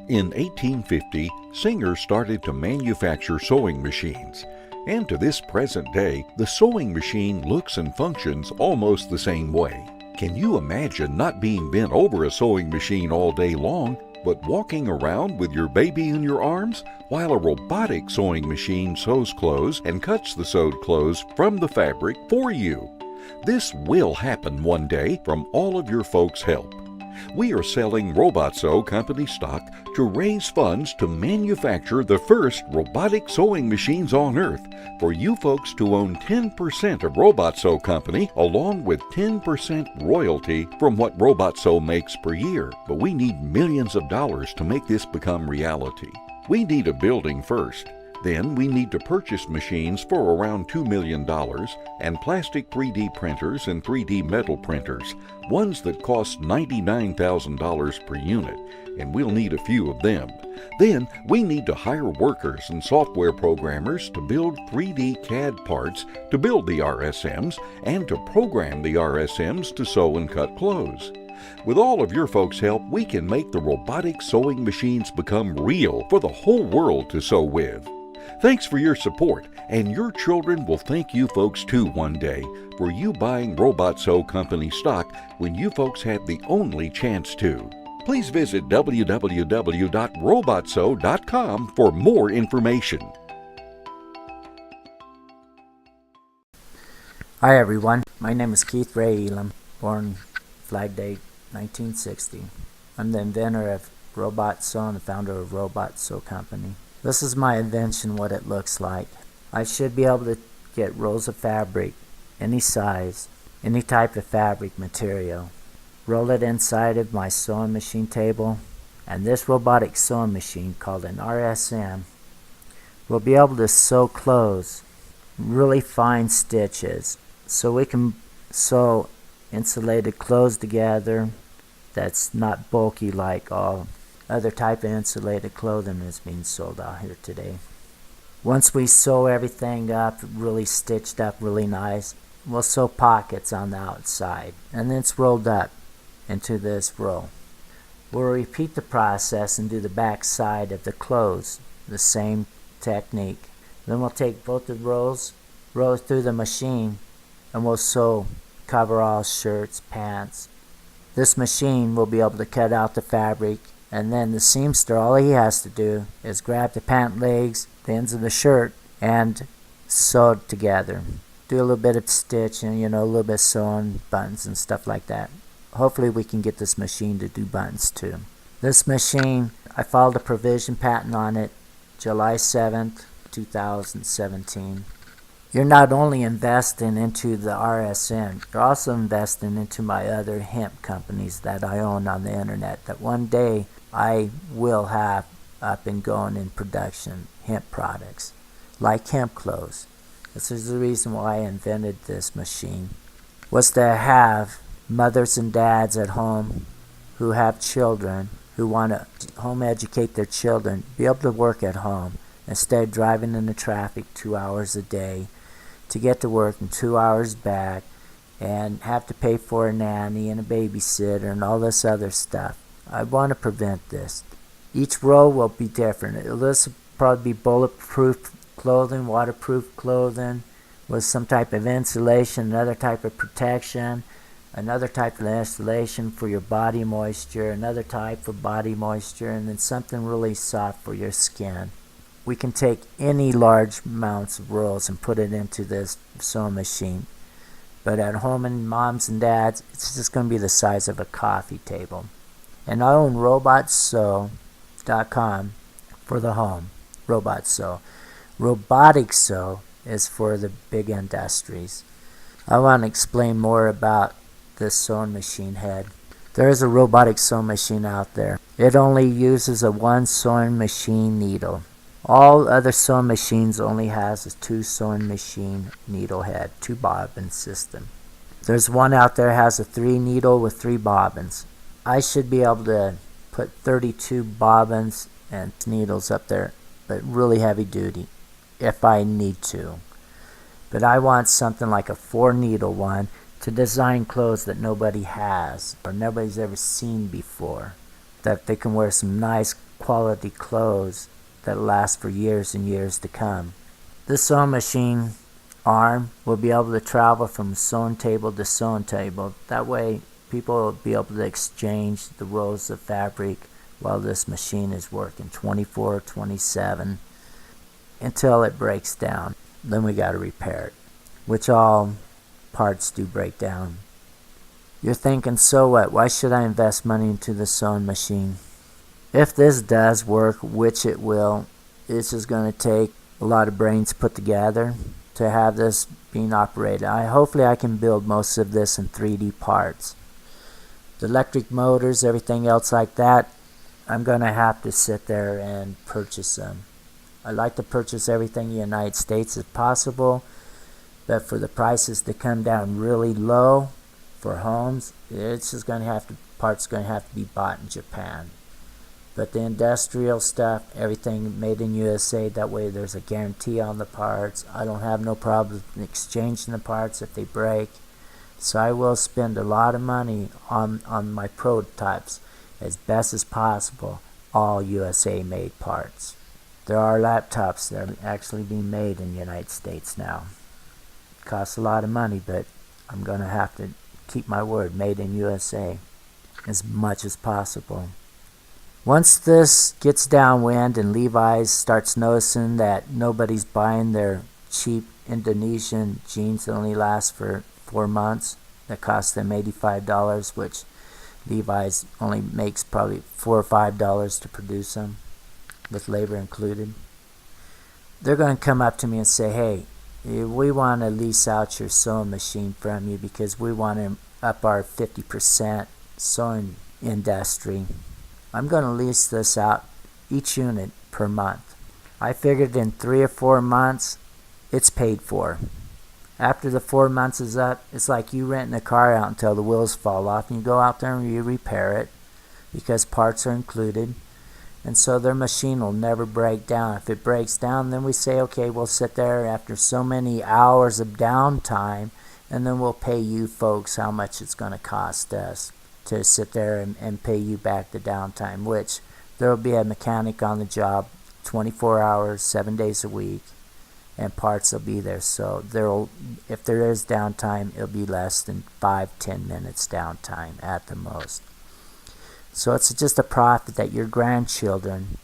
In 1850, Singer started to manufacture sewing machines. And to this present day, the sewing machine looks and functions almost the same way. Can you imagine not being bent over a sewing machine all day long, but walking around with your baby in your arms while a robotic sewing machine sews clothes and cuts the sewed clothes from the fabric for you? This will happen one day from all of your folks' help. We are selling Robotsew company stock to raise funds to manufacture the first robotic sewing machines on Earth for you folks to own 10% of Robotsew company along with 10% royalty from what Robotsew makes per year. But we need millions of dollars to make this become reality. We need a building first. Then we need to purchase machines for around $2 million and plastic 3D printers and 3D metal printers, ones that cost $99,000 per unit, and we'll need a few of them. Then we need to hire workers and software programmers to build 3D CAD parts to build the RSMs and to program the RSMs to sew and cut clothes. With all of your folks' help, we can make the robotic sewing machines become real for the whole world to sew with. Thanks for your support, and your children will thank you folks too one day for you buying Robotsew company stock when you folks had the only chance to. Please visit www.robotsew.com for more information. Hi everyone, my name is Keith Ray Elam, born flag date 1960. I'm the inventor of Robotsew and the founder of Robotsew company. This is my invention, what it looks like. I should be able to get rolls of fabric, any size, any type of fabric material, roll it inside of my sewing machine table, and this robotic sewing machine called an RSM will be able to sew clothes, really fine stitches, so we can sew insulated clothes together that's not bulky like all other type of insulated clothing is being sold out here today. Once we sew everything up, really stitched up really nice, we'll sew pockets on the outside, and then it's rolled up into this roll. We'll repeat the process and do the back side of the clothes, the same technique. Then we'll take both the rolls, roll it through the machine, and we'll sew coveralls, shirts, pants. This machine will be able to cut out the fabric, and then the seamster, all he has to do is grab the pant legs, the ends of the shirt, and sew it together. Do a little bit of stitching, a little bit of sewing, buttons and stuff like that. Hopefully we can get this machine to do buttons too. This machine, I filed a provision patent on it July 7th, 2017. You're not only investing into the RSM, you're also investing into my other hemp companies that I own on the internet that one day I will have up and going in production, hemp products, like hemp clothes. This is the reason why I invented this machine, was to have mothers and dads at home who have children, who want to home educate their children, be able to work at home instead of driving in the traffic 2 hours a day to get to work and 2 hours back and have to pay for a nanny and a babysitter and all this other stuff. I want to prevent this. Each row will be different. This will probably be bulletproof clothing, waterproof clothing with some type of insulation, another type of protection, another type of insulation for your body moisture, another type for body moisture, and then something really soft for your skin. We can take any large amounts of rolls and put it into this sewing machine. But at home, and moms and dads, it's just going to be the size of a coffee table. And I own Robotsew.com for the home. Robotsew. Robotic sew is for the big industries. I want to explain more about this sewing machine head. There is a robotic sewing machine out there. It only uses a one sewing machine needle. All other sewing machines only has a two sewing machine needle head, 2 bobbin system. There's one out there that has a 3 needle with 3 bobbins. I should be able to put 32 bobbins and needles up there, but really heavy duty if I need to. But I want something like a 4 needle one to design clothes that nobody has or nobody's ever seen before, that they can wear some nice quality clothes that last for years and years to come. This sewing machine arm will be able to travel from sewing table to sewing table. That way people will be able to exchange the rolls of fabric while this machine is working 24/7 until it breaks down. Then we got to repair it, which all parts do break down. You're thinking, so what? Why should I invest money into the sewing machine? If this does work, which it will, it's just going to take a lot of brains put together to have this being operated. Hopefully I can build most of this in 3D parts. The electric motors, everything else like that, I'm going to have to sit there and purchase them. I like to purchase everything in the United States if possible, but for the prices to come down really low for homes, it's just going to have to, parts going to have to be bought in Japan. But the industrial stuff, everything made in USA, that way there's a guarantee on the parts. I don't have no problem exchanging the parts if they break. So I will spend a lot of money on my prototypes as best as possible, all USA made parts. There are laptops that are actually being made in the United States now. It costs a lot of money, but I'm going to have to keep my word, made in USA, as much as possible. Once this gets downwind and Levi's starts noticing that nobody's buying their cheap Indonesian jeans that only last for 4 months, that cost them $85, which Levi's only makes probably $4 or $5 to produce them, with labor included, they're going to come up to me and say, hey, we want to lease out your sewing machine from you because we want to up our 50% sewing industry. I'm going to lease this out, each unit per month. I figured in 3 or 4 months, it's paid for. After the 4 months is up, it's like you renting a car out until the wheels fall off, and you go out there and you repair it because parts are included. And so their machine will never break down. If it breaks down, then we say, okay, we'll sit there after so many hours of downtime, and then we'll pay you folks how much it's going to cost us to sit there and pay you back the downtime, which there will be a mechanic on the job 24 hours, 7 days a week, and parts will be there. So if there is downtime, it'll be less than 5-10 minutes downtime at the most. So it's just a profit that your grandchildren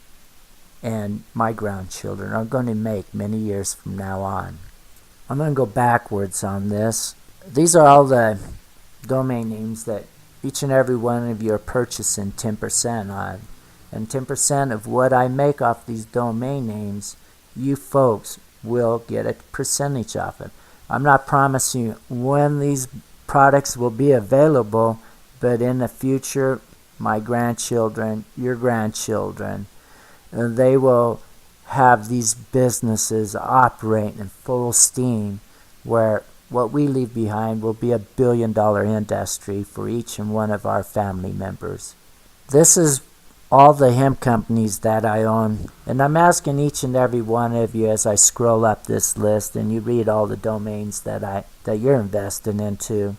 and my grandchildren are going to make many years from now on. I'm going to go backwards on this. These are all the domain names that each and every one of you are purchasing 10% on. And 10% of what I make off these domain names, you folks will get a percentage off it. I'm not promising you when these products will be available, but in the future, my grandchildren, your grandchildren, they will have these businesses operating in full steam, where what we leave behind will be $1 billion industry for each and one of our family members. This is all the hemp companies that I own, and I'm asking each and every one of you as I scroll up this list and you read all the domains that you're investing into.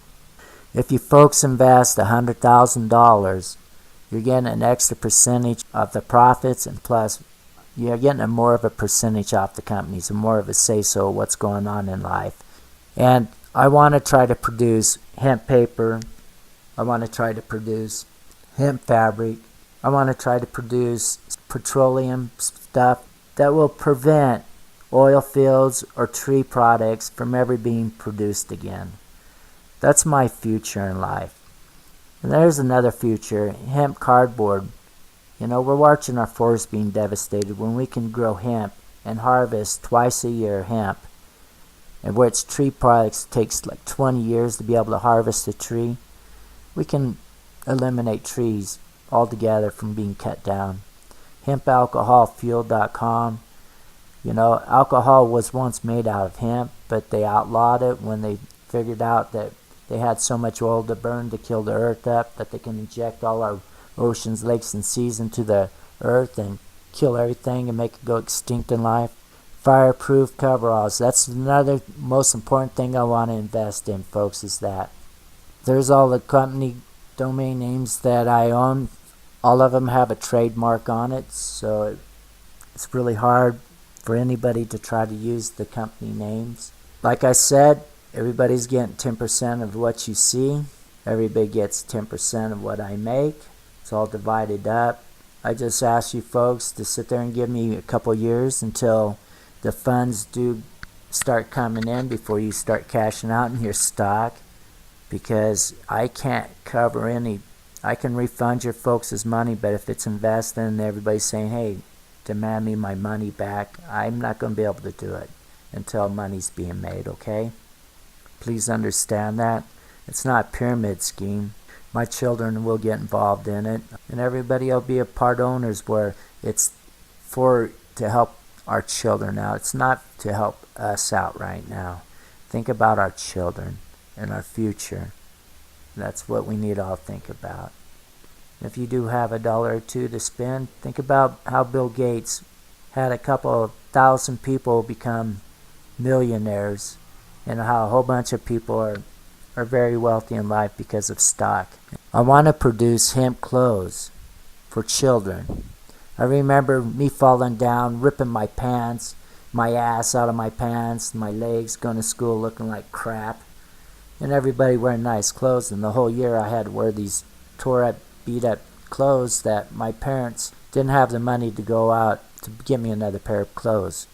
If you folks invest $100,000, you're getting an extra percentage of the profits, and plus you're getting a more of a percentage off the companies and more of a say-so of what's going on in life. And I want to try to produce hemp paper. I want to try to produce hemp fabric. I want to try to produce petroleum stuff that will prevent oil fields or tree products from ever being produced again. That's my future in life. And there's another future, hemp cardboard. You know, we're watching our forests being devastated when we can grow hemp and harvest twice a year hemp, and which tree products takes like 20 years to be able to harvest a tree. We can eliminate trees altogether from being cut down. Hempalcoholfuel.com. You know, alcohol was once made out of hemp, but they outlawed it when they figured out that they had so much oil to burn to kill the earth up that they can inject all our oceans, lakes, and seas into the earth and kill everything and make it go extinct in life. Fireproof coveralls. That's another most important thing I want to invest in, folks, is that. There's all the company domain names that I own All of them have a trademark on it, so it's really hard for anybody to try to use the company names. Like I said, everybody's getting 10% of what you see. Everybody gets 10% of what I make. It's all divided up. I just ask you folks to sit there and give me a couple years until the funds do start coming in before you start cashing out in your stock, because I can't cover any. I can refund your folks' money, but if it's invested and everybody's saying, hey, demand me my money back, I'm not going to be able to do it until money's being made, okay? Please understand that. It's not a pyramid scheme. My children will get involved in it, and everybody will be a part owners where it's to help our children out. It's not to help us out right now. Think about our children and our future. That's what we need to all think about. If you do have $1 or $2 to spend, think about how Bill Gates had a couple of thousand people become millionaires, and how a whole bunch of people are very wealthy in life because of stock. I want to produce hemp clothes for children. I remember me falling down, ripping my pants, my ass out of my pants, my legs, going to school looking like crap, and everybody wearing nice clothes. And the whole year I had to wear these tore up, beat up clothes that my parents didn't have the money to go out to get me another pair of clothes.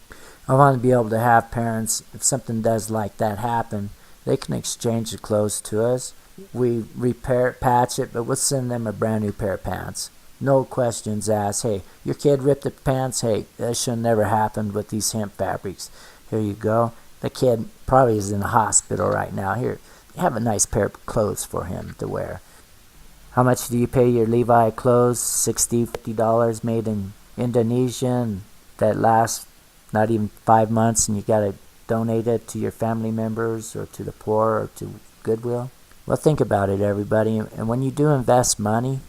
I want to be able to have parents, if something does like that happen, they can exchange the clothes to us. We repair it, patch it, but we'll send them a brand new pair of pants. No questions asked. Hey, your kid ripped the pants. Hey, that should have never happened with these hemp fabrics. Here you go. The kid probably is in the hospital right now. Here, have a nice pair of clothes for him to wear. How much do you pay your Levi clothes? $60, $50 made in Indonesia, and that lasts not even 5 months, and you got to donate it to your family members or to the poor or to Goodwill? Well, think about it, everybody. And when you do invest money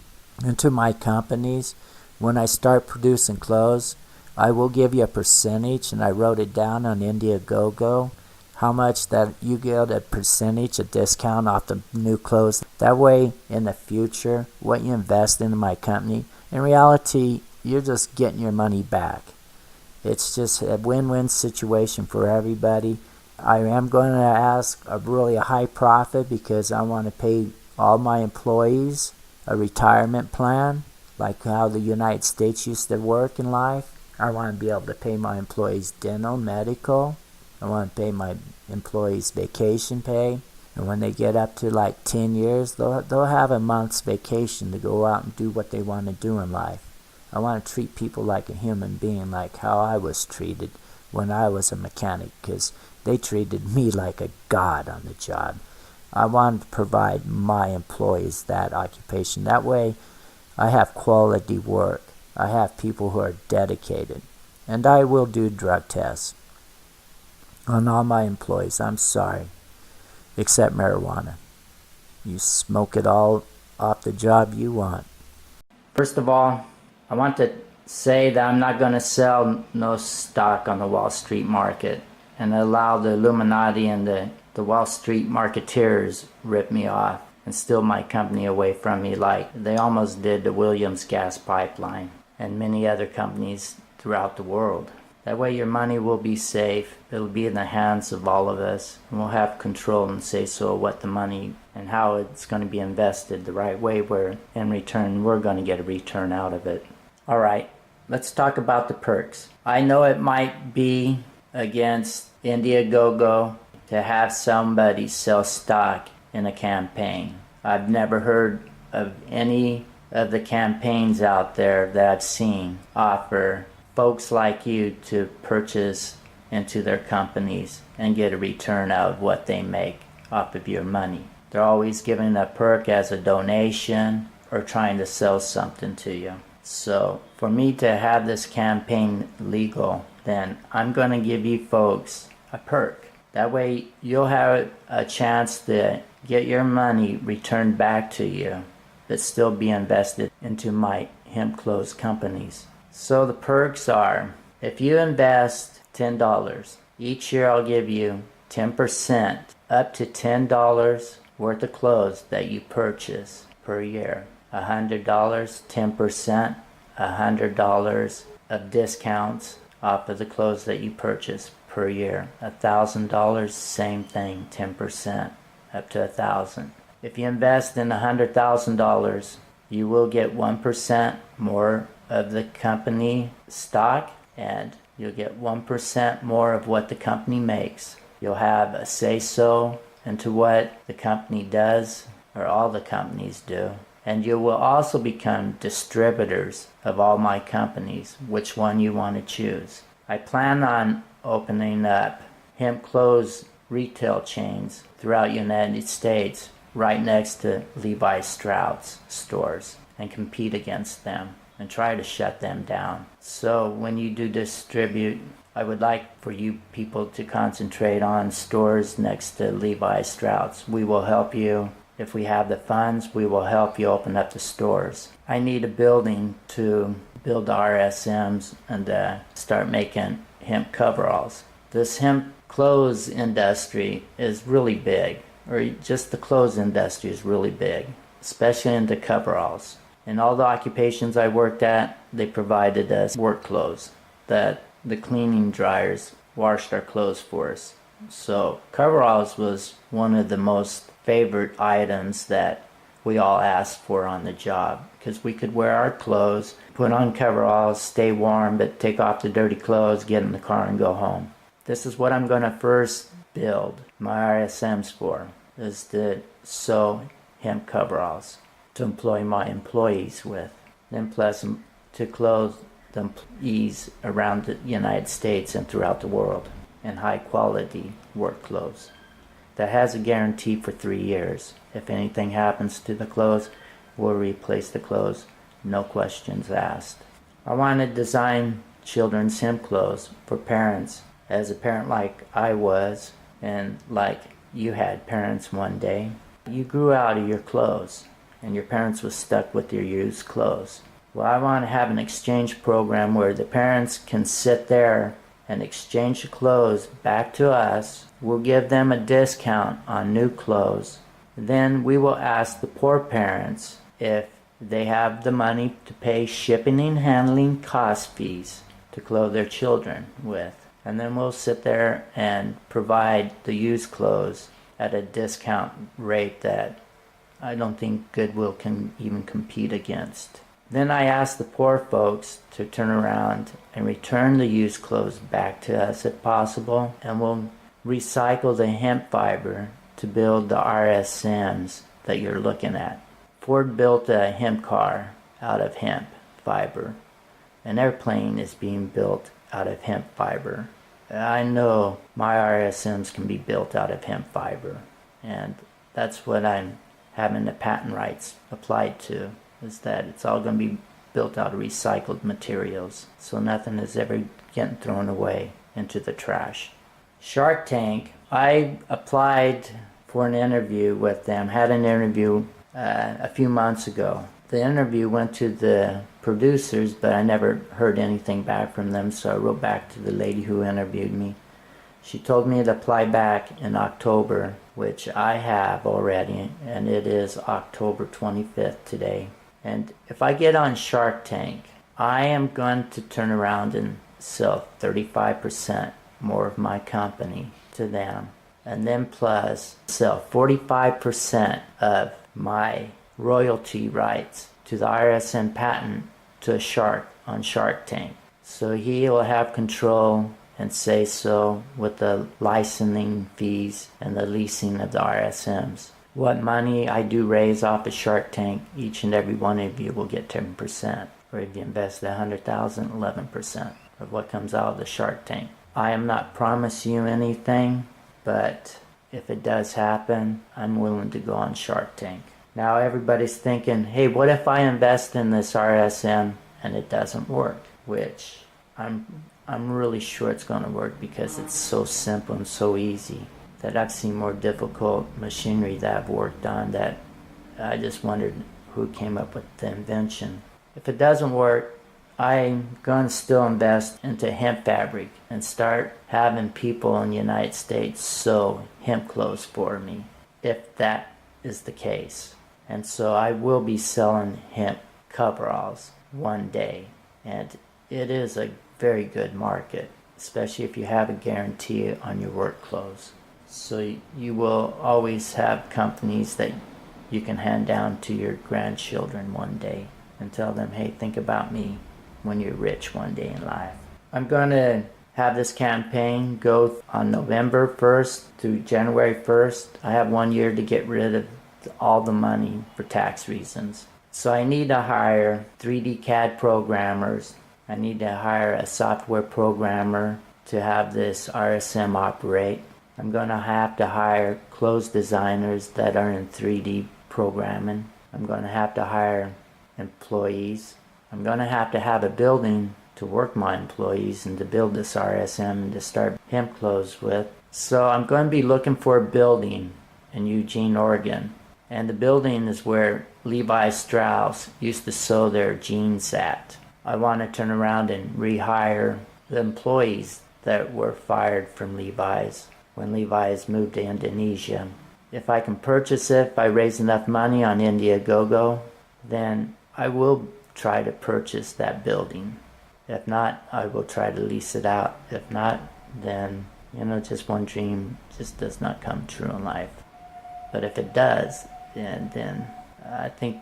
into my companies, when I start producing clothes, I will give you a percentage, and I wrote it down on Indiegogo, how much that you get a percentage, a discount off the new clothes. That way, in the future, what you invest into my company, in reality, you're just getting your money back. It's just a win-win situation for everybody. I am going to ask a really high profit because I want to pay all my employees a retirement plan, like how the United States used to work in life. I want to be able to pay my employees dental, medical. I want to pay my employees vacation pay. And when they get up to like 10 years, they'll have a month's vacation to go out and do what they want to do in life. I want to treat people like a human being, like how I was treated when I was a mechanic, because they treated me like a god on the job. I want to provide my employees that occupation. That way, I have quality work. I have people who are dedicated. And I will do drug tests on all my employees. I'm sorry. Except marijuana. You smoke it all off the job you want. First of all, I want to say that I'm not going to sell no stock on the Wall Street market and allow the Illuminati and the Wall Street marketeers rip me off and steal my company away from me, like they almost did the Williams gas pipeline and many other companies throughout the world. That way your money will be safe. It'll be in the hands of all of us, and we'll have control and say so what the money and how it's going to be invested the right way, where in return we're going to get a return out of it. Alright, let's talk about the perks. I know it might be against Indiegogo to have somebody sell stock in a campaign. I've never heard of any of the campaigns out there that I've seen offer folks like you to purchase into their companies and get a return out of what they make off of your money. They're always giving a perk as a donation or trying to sell something to you. So for me to have this campaign legal, then I'm going to give you folks a perk. That way you'll have a chance to get your money returned back to you, but still be invested into my hemp clothes companies. So the perks are, if you invest $10, each year I'll give you 10%, up to $10 worth of clothes that you purchase per year. $100, 10%, $100 of discounts off of the clothes that you purchase per year. $1,000, same thing, 10%, up to $1,000. If you invest in $100,000, you will get 1% more of the company stock, and you'll get 1% more of what the company makes. You'll have a say-so into what the company does, or all the companies do. And you will also become distributors of all my companies, which one you want to choose. I plan on opening up hemp clothes retail chains throughout the United States right next to Levi Strauss stores and compete against them and try to shut them down. So when you do distribute, I would like for you people to concentrate on stores next to Levi Strauss. We will help you. If we have the funds, we will help you open up the stores. I need a building to build the RSMs and start making hemp coveralls. This hemp clothes industry is really big, or just the clothes industry is really big, especially into coveralls. In all the occupations I worked at, they provided us work clothes that the cleaning dryers washed our clothes for us. So coveralls was one of the most favorite items that we all asked for on the job, because we could wear our clothes, put on coveralls, stay warm, but take off the dirty clothes, get in the car and go home. This is what I'm going to first build my RSMs for, is to sew hemp coveralls to employ my employees with. Then plus to clothe the employees around the United States and throughout the world in high quality work clothes. That has a guarantee for 3 years. If anything happens to the clothes, we'll replace the clothes, no questions asked. I want to design children's hemp clothes for parents. As a parent like I was, and like you had parents one day, you grew out of your clothes and your parents was stuck with your used clothes. Well, I want to have an exchange program where the parents can sit there and exchange the clothes back to us. We'll give them a discount on new clothes. Then we will ask the poor parents if they have the money to pay shipping and handling cost fees to clothe their children with. And then we'll sit there and provide the used clothes at a discount rate that I don't think Goodwill can even compete against. Then I ask the poor folks to turn around and return the used clothes back to us if possible, and we'll recycle the hemp fiber to build the RSMs that you're looking at. Ford built a hemp car out of hemp fiber. An airplane is being built out of hemp fiber. I know my RSMs can be built out of hemp fiber, and that's what I'm having the patent rights applied to, is that it's all going to be built out of recycled materials, so nothing is ever getting thrown away into the trash. Shark Tank, I applied for an interview with them, had an interview a few months ago. The interview went to the producers, but I never heard anything back from them, so I wrote back to the lady who interviewed me. She told me to apply back in October, which I have already, and it is October 25th today. And if I get on Shark Tank, I am going to turn around and sell 35% more of my company to them, and then plus sell 45% of my royalty rights to the RSN patent to a shark on Shark Tank. So he will have control and say so with the licensing fees and the leasing of the RSMs. What money I do raise off of Shark Tank, each and every one of you will get 10%. Or if you invest $100,000, 11% of what comes out of the Shark Tank. I am not promising you anything, but if it does happen, I'm willing to go on Shark Tank. Now everybody's thinking, hey, what if I invest in this RSM and it doesn't work? Which I'm really sure it's going to work, because it's so simple and so easy that I've seen more difficult machinery that I've worked on that I just wondered who came up with the invention. If it doesn't work, I'm going to still invest into hemp fabric and start having people in the United States sew hemp clothes for me, if that is the case. And so I will be selling hemp coveralls one day. And it is a very good market, especially if you have a guarantee on your work clothes. So you will always have companies that you can hand down to your grandchildren one day and tell them, hey, think about me when you're rich one day in life. I'm going to have this campaign go on November 1st through January 1st. I have 1 year to get rid of all the money for tax reasons. So I need to hire 3D CAD programmers. I need to hire a software programmer to have this RSM operate. I'm going to have to hire clothes designers that are in 3D programming. I'm going to have to hire employees. I'm going to have a building to work my employees and to build this RSM and to start hemp clothes with. So I'm going to be looking for a building in Eugene, Oregon. And the building is where Levi Strauss used to sew their jeans at. I want to turn around and rehire the employees that were fired from Levi's when Levi's moved to Indonesia. If I can purchase it, if I raise enough money on Indiegogo, then I will try to purchase that building. If not, I will try to lease it out. If not, then, just one dream just does not come true in life. But if it does, then I think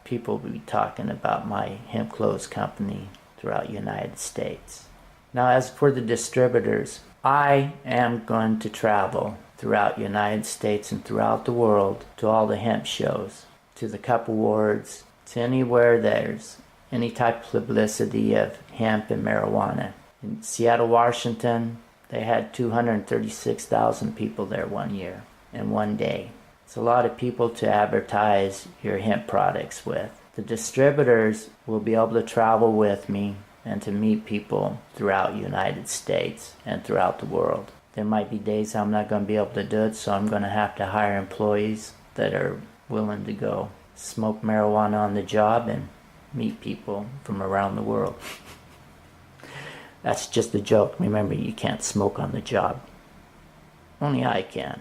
people will be talking about my hemp clothes company throughout the United States. Now, as for the distributors, I am going to travel throughout the United States and throughout the world to all the hemp shows, to the Cup Awards, to anywhere there's any type of publicity of hemp and marijuana. In Seattle, Washington, they had 236,000 people there 1 year in 1 day. It's a lot of people to advertise your hemp products with. The distributors will be able to travel with me and to meet people throughout the United States and throughout the world. There might be days I'm not going to be able to do it, so I'm going to have to hire employees that are willing to go smoke marijuana on the job and meet people from around the world. That's just a joke. Remember, you can't smoke on the job. Only I can.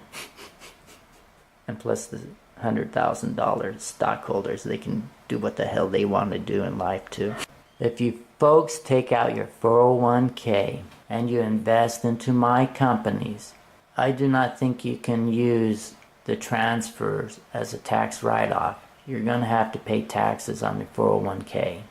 And plus the $100,000 stockholders, they can do what the hell they want to do in life too. If you folks take out your 401k and you invest into my companies, I do not think you can use the transfers as a tax write-off. You're going to have to pay taxes on your 401k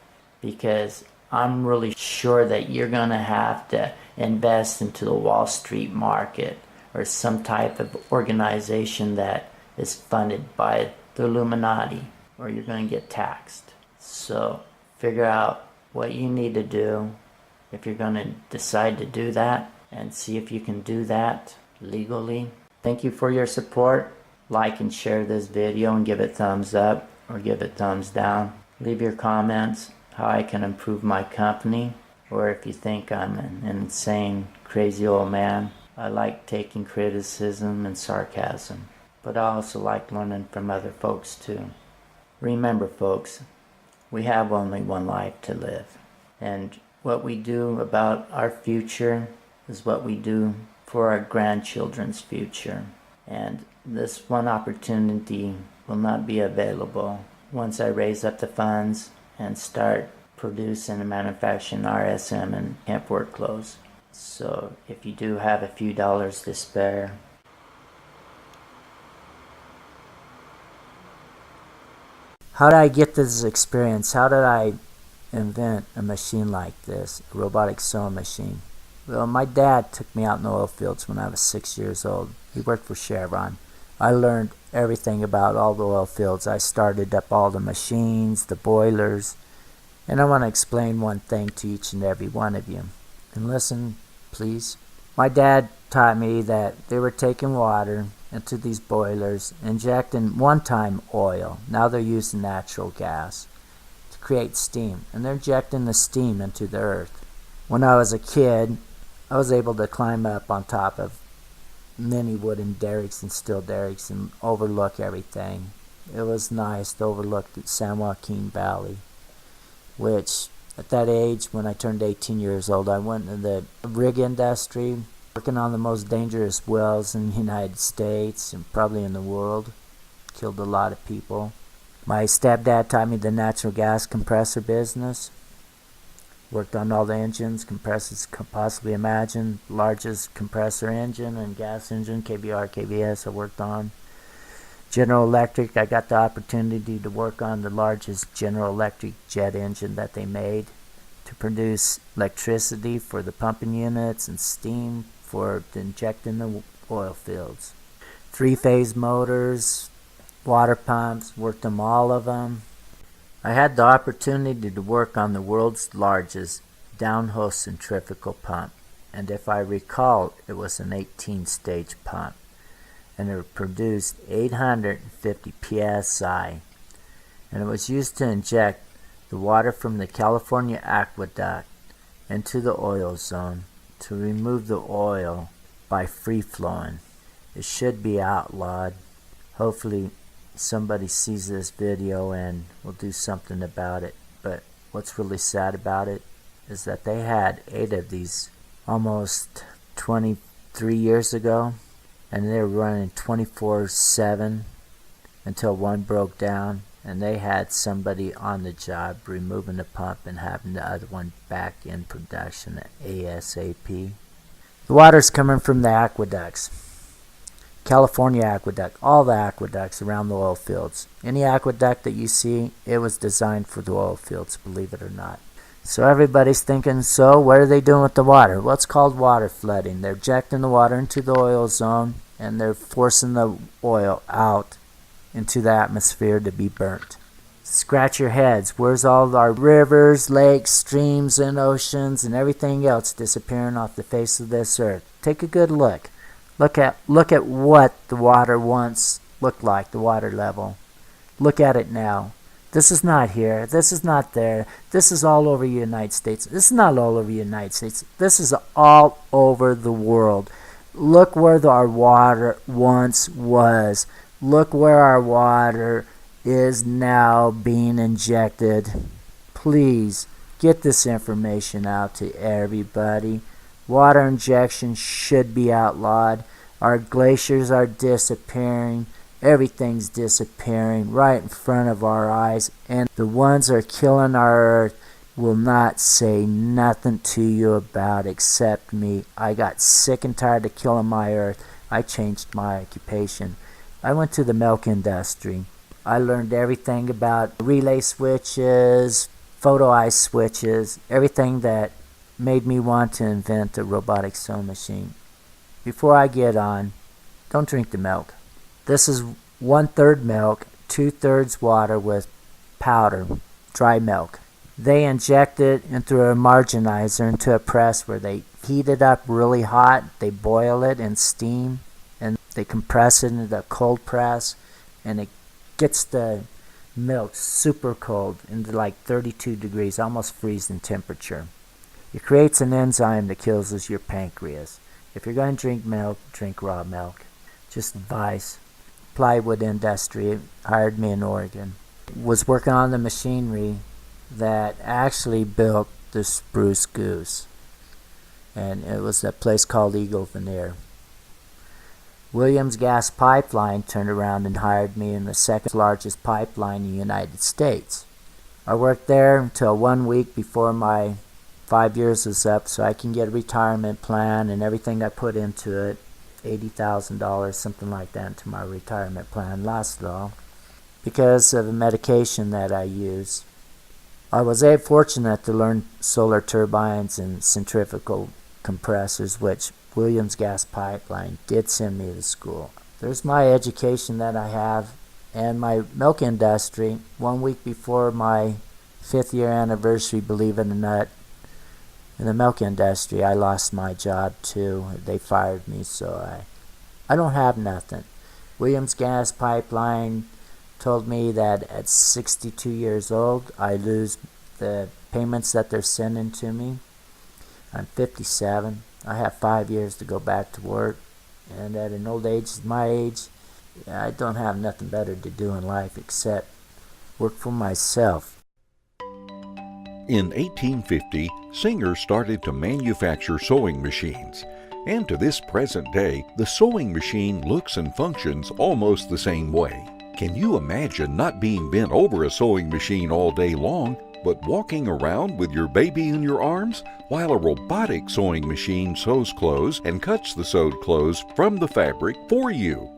because I'm really sure that you're going to have to invest into the Wall Street market or some type of organization that is funded by the Illuminati, or you're going to get taxed. So figure out what you need to do if you're going to decide to do that, and see if you can do that legally. Thank you for your support. Like and share this video and give it thumbs up or give it thumbs down. Leave your comments how I can improve my company, or if you think I'm an insane, crazy old man. I like taking criticism and sarcasm, but I also like learning from other folks too. Remember, folks, we have only one life to live, and what we do about our future is what we do for our grandchildren's future. And this one opportunity will not be available once I raise up the funds and start producing and manufacturing RSM and hemp work clothes. So if you do have a few dollars to spare, how did I get this experience? How did I invent a machine like this, a robotic sewing machine? Well, my dad took me out in the oil fields when I was 6 years old. He worked for Chevron. I learned everything about all the oil fields. I started up all the machines, the boilers, and I want to explain one thing to each and every one of you. And listen, please. My dad taught me that they were taking water into these boilers, injecting one-time oil. Now they're using natural gas to create steam, and they're injecting the steam into the earth. When I was a kid, I was able to climb up on top of many wooden derricks and steel derricks and overlook everything. It was nice to overlook the San Joaquin Valley, which at that age, when I turned 18 years old, I went into the rig industry, working on the most dangerous wells in the United States and probably in the world. Killed a lot of people. My stepdad taught me the natural gas compressor business. Worked on all the engines, compressors could possibly imagine. Largest compressor engine and gas engine, KBR, KBS I worked on. General Electric, I got the opportunity to work on the largest General Electric jet engine that they made to produce electricity for the pumping units and steam for injecting the oil fields. Three-phase motors, water pumps, worked on all of them. I had the opportunity to work on the world's largest downhole centrifugal pump, and if I recall, it was an 18-stage pump, and it produced 850 psi, and it was used to inject the water from the California aqueduct into the oil zone to remove the oil by free-flowing. It should be outlawed. Hopefully somebody sees this video and will do something about it. But what's really sad about it is that they had 8 of these almost 23 years ago, and they were running 24/7 until one broke down, and they had somebody on the job removing the pump and having the other one back in production ASAP. The water's coming from the aqueducts. California aqueduct, all the aqueducts around the oil fields. Any aqueduct that you see, it was designed for the oil fields, believe it or not. So everybody's thinking, so what are they doing with the water? Well, it's called water flooding. They're injecting the water into the oil zone, and they're forcing the oil out into the atmosphere to be burnt. Scratch your heads. Where's all our rivers, lakes, streams, and oceans, and everything else disappearing off the face of this earth? Take a good look. Look at what the water once looked like, the water level. Look at it now. This is not here. This is not there. This is all over the United States. This is not all over the United States. This is all over the world. Look where our water once was. Look where our water is now being injected. Please get this information out to everybody. Water injection should be outlawed. Our glaciers are disappearing. Everything's disappearing right in front of our eyes. And the ones that are killing our earth will not say nothing to you about except me. I got sick and tired of killing my earth. I changed my occupation. I went to the milk industry. I learned everything about relay switches, photo eye switches, everything that made me want to invent a robotic sewing machine. Before I get on, don't drink the milk. This is 1/3 milk, 2/3 water with powder, dry milk. They inject it into a marginizer, into a press where they heat it up really hot. They boil it in steam, and they compress it into a cold press, and it gets the milk super cold into like 32 degrees, almost freezing temperature. It creates an enzyme that kills your pancreas. If you're going to drink milk, drink raw milk. Just advice. Plywood industry hired me in Oregon. Was working on the machinery that actually built the Spruce Goose. And it was a place called Eagle Veneer. Williams Gas Pipeline turned around and hired me in the second largest pipeline in the United States. I worked there until 1 week before my 5 years was up, so I can get a retirement plan and everything I put into it, $80,000, something like that, into my retirement plan. Lost it all because of a medication that I use. I was fortunate to learn solar turbines and centrifugal compressors, which Williams Gas Pipeline did send me to school. There's my education that I have, and my milk industry. 1 week before my 5th year anniversary, believe it or not, in the milk industry, I lost my job too. They fired me, so I don't have nothing. Williams Gas Pipeline told me that at 62 years old, I lose the payments that they're sending to me. I'm 57. I have 5 years to go back to work, and at an old age, my age, I don't have nothing better to do in life except work for myself. In 1850, Singer started to manufacture sewing machines, and to this present day, the sewing machine looks and functions almost the same way. Can you imagine not being bent over a sewing machine all day long, but walking around with your baby in your arms while a robotic sewing machine sews clothes and cuts the sewed clothes from the fabric for you?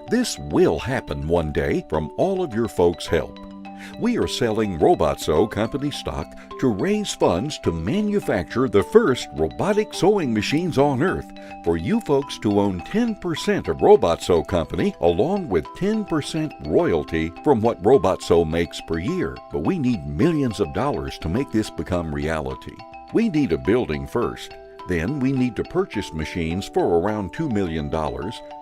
This will happen one day from all of your folks' help. We are selling Robotsew company stock to raise funds to manufacture the first robotic sewing machines on Earth for you folks to own 10% of Robotsew company along with 10% royalty from what Robotsew makes per year. But we need millions of dollars to make this become reality. We need a building first. Then we need to purchase machines for around $2 million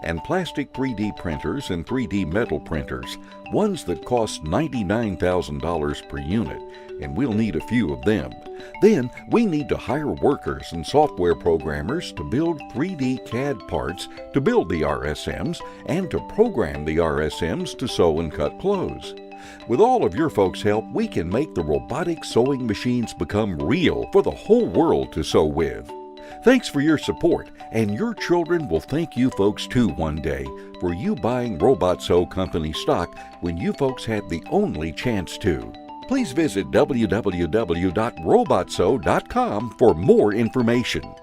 and plastic 3D printers and 3D metal printers, ones that cost $99,000 per unit, and we'll need a few of them. Then we need to hire workers and software programmers to build 3D CAD parts to build the RSMs and to program the RSMs to sew and cut clothes. With all of your folks' help, we can make the robotic sewing machines become real for the whole world to sew with. Thanks for your support, and your children will thank you folks too one day for you buying Robotsew company stock when you folks had the only chance to. Please visit www.robotsew.com for more information.